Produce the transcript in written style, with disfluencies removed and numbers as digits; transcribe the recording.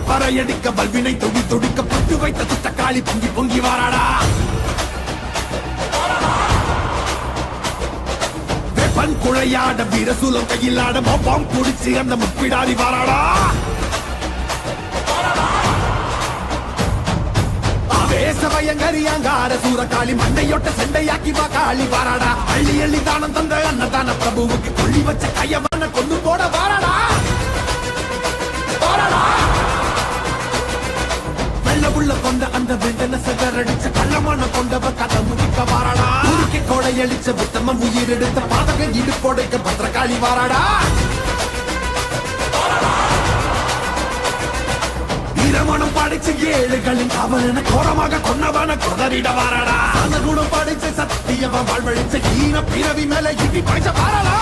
பறையடிக்க பல்வினை தொடி தொடிக்க பட்டு வைத்த துத்தக்காளி பொங்கி பொங்கி வாராடா. வெப்பன் குழையாட வீரசூலம் கையிலாட மொப்பம் குடிச்சு அந்த முப்பிடாதி வாராடா. ஆவேசவயங்கரியாங்கார சூரகாளி மண்டையொட்ட செண்டையாக்கி வா காளி வாராடா. அள்ளி அள்ளி தானம் தந்த அன்னதான பிரபுவுக்கு கொள்ளி வச்ச கையமான கொண்டு போட வாராடா. வெள்ளவுள்ள கொண்ட அந்த வெண்டன சகரடிச்ச கள்ளமான கொண்டவ கதை முடிக்க வாராடா. உருக்கி கொடையளிச்ச புத்தம உயிர் எடுத்த பாதக இடுப்போடைக்க பத்திரகாளி வாராடா. வீரமணம் படிச்ச ஏழுகளின் காவலன கோரமாக கொன்னவன கொதறிட வாராடா. அந்த குணம் படிச்ச சத்தியவ வாழ்வழிச்ச ஈன பிறவி மேல இடி பாய்ச்ச வாராடா.